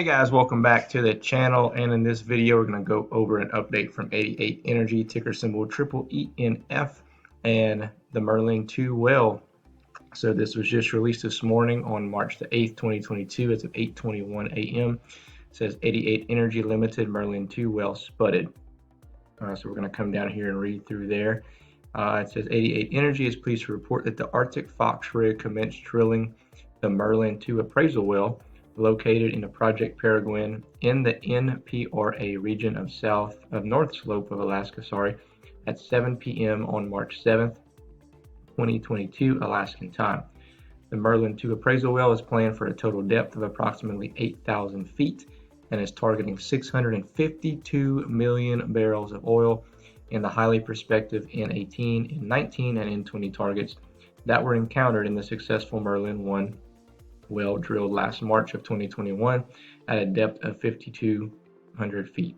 Hey guys, welcome back to the channel, and in this video we're going to go over an update from 88 Energy, ticker symbol EEENF, and the Merlin 2 well. So this was just released this morning on March the 8th, 2022 as of 8:21 a.m. It says 88 Energy Limited Merlin 2 well spudded. So we're going to come down here and read through there. It says 88 Energy is pleased to report that the Arctic Fox rig commenced drilling the Merlin 2 appraisal well located in the Project Peregrine in the NPRA region of North Slope of Alaska, at 7 p.m. on March 7th, 2022 Alaskan time. The Merlin 2 appraisal well is planned for a total depth of approximately 8,000 feet and is targeting 652 million barrels of oil in the highly prospective N18, N19, and N20 targets that were encountered in the successful Merlin 1 well drilled last March of 2021 at a depth of 5,200 feet.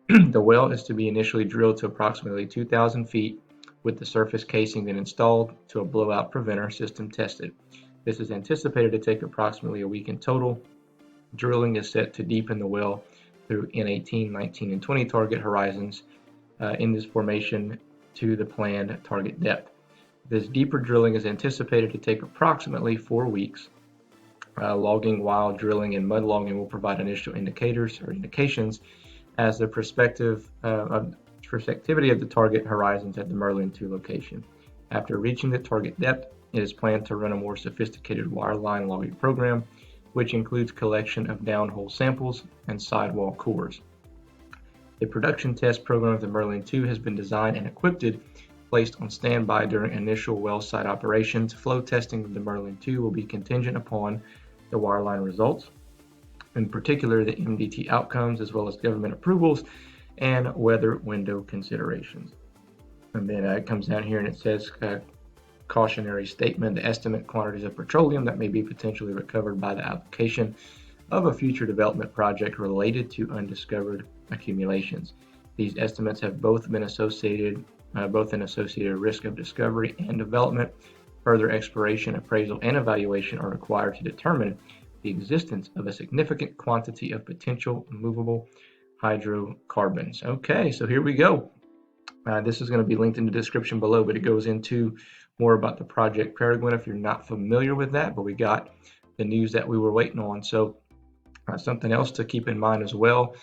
The well is to be initially drilled to approximately 2,000 feet with the surface casing then installed to a blowout preventer system tested. This is anticipated to take approximately a week in total. Drilling is set to deepen the well through N18, 19, and 20 target horizons in this formation to the planned target depth. This deeper drilling is anticipated to take approximately 4 weeks. Logging while drilling and mud logging will provide initial indications as the prospectivity of the target horizons at the Merlin 2 location. After reaching the target depth, it is planned to run a more sophisticated wireline logging program, which includes collection of downhole samples and sidewall cores. The production test program of the Merlin 2 has been designed and equipped, placed on standby during initial well site operations. Flow testing of the Merlin 2 will be contingent upon the wireline results, in particular the MDT outcomes, as well as government approvals and weather window considerations. And then it comes down here and it says cautionary statement: the estimate quantities of petroleum that may be potentially recovered by the application of a future development project related to undiscovered accumulations. These estimates have both an associated risk of discovery and development. Further exploration, appraisal, and evaluation are required to determine the existence of a significant quantity of potential movable hydrocarbons. Okay, so here we go. This is going to be linked in the description below, but it goes into more about the Project Peregrine if you're not familiar with that, but we got the news that we were waiting on. So something else to keep in mind as well,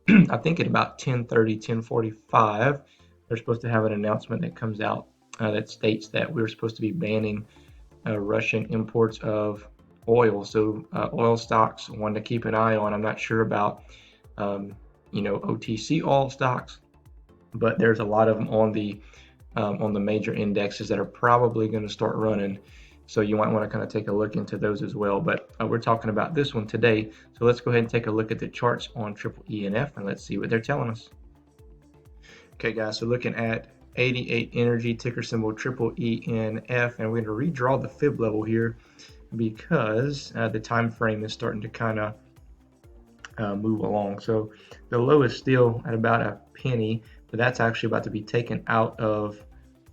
I think at about 10:30, 10:45, they're supposed to have an announcement that comes out that states that we're supposed to be banning Russian imports of oil. So oil stocks, one to keep an eye on. I'm not sure about OTC oil stocks, but there's a lot of them on the major indexes that are probably going to start running. So you might want to kind of take a look into those as well. But we're talking about this one today. So let's go ahead and take a look at the charts on EEENF and let's see what they're telling us. Okay, guys, so looking at 88 Energy, ticker symbol EEENF, and we're going to redraw the fib level here because the time frame is starting to kind of move along. So the low is still at about a penny, but that's actually about to be taken out of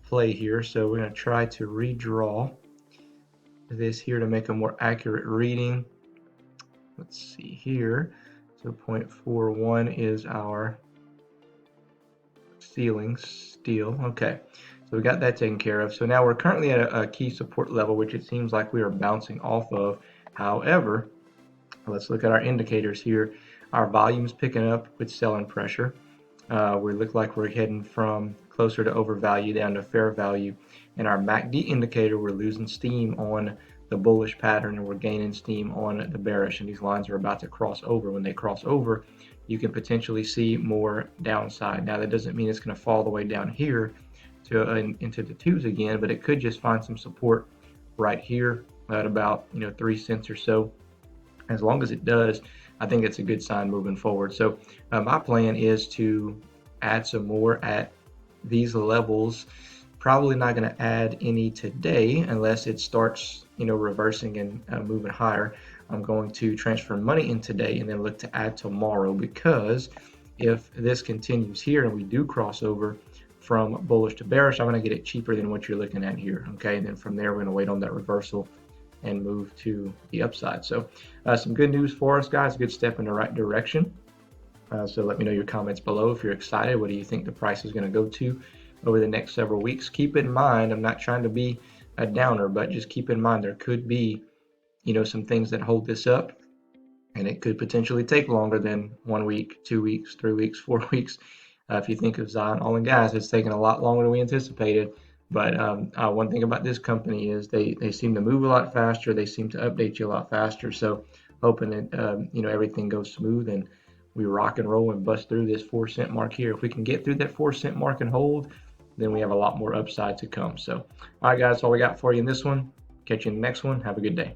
play here. So we're going to try to redraw this here to make a more accurate reading. Let's see here. So 0.41 is our ceiling steel. Okay, so we got that taken care of. So now we're currently at a key support level, which it seems like we are bouncing off of. However, let's look at our indicators here. Our volume's picking up with selling pressure. We look like we're heading from closer to overvalue down to fair value. And our MACD indicator, we're losing steam on the bullish pattern and we're gaining steam on the bearish. And these lines are about to cross over. When they cross over, you can potentially see more downside. Now that doesn't mean it's going to fall the way down here to into the twos again, but it could just find some support right here at about 3 cents or so. As long as it does, I think it's a good sign moving forward. So my plan is to add some more at these levels. Probably not going to add any today unless it starts reversing and moving higher. I'm going to transfer money in today and then look to add tomorrow, because if this continues here and we do cross over from bullish to bearish, I'm going to get it cheaper than what you're looking at here. Okay, and then from there we're going to wait on that reversal and move to the upside. So some good news for us, guys. Good step in the right direction. So let me know your comments below if you're excited. What do you think the price is going to go to over the next several weeks? Keep in mind, I'm not trying to be a downer, but just keep in mind there could be, some things that hold this up, and it could potentially take longer than 1 week, 2 weeks, 3 weeks, 4 weeks. If you think of Zion Oil and Gas, it's taken a lot longer than we anticipated. But one thing about this company is they seem to move a lot faster. They seem to update you a lot faster. So hoping that everything goes smooth and we rock and roll and bust through this 4 cent mark here. If we can get through that 4 cent mark and hold, then we have a lot more upside to come. So, all right, guys, that's all we got for you in this one. Catch you in the next one. Have a good day.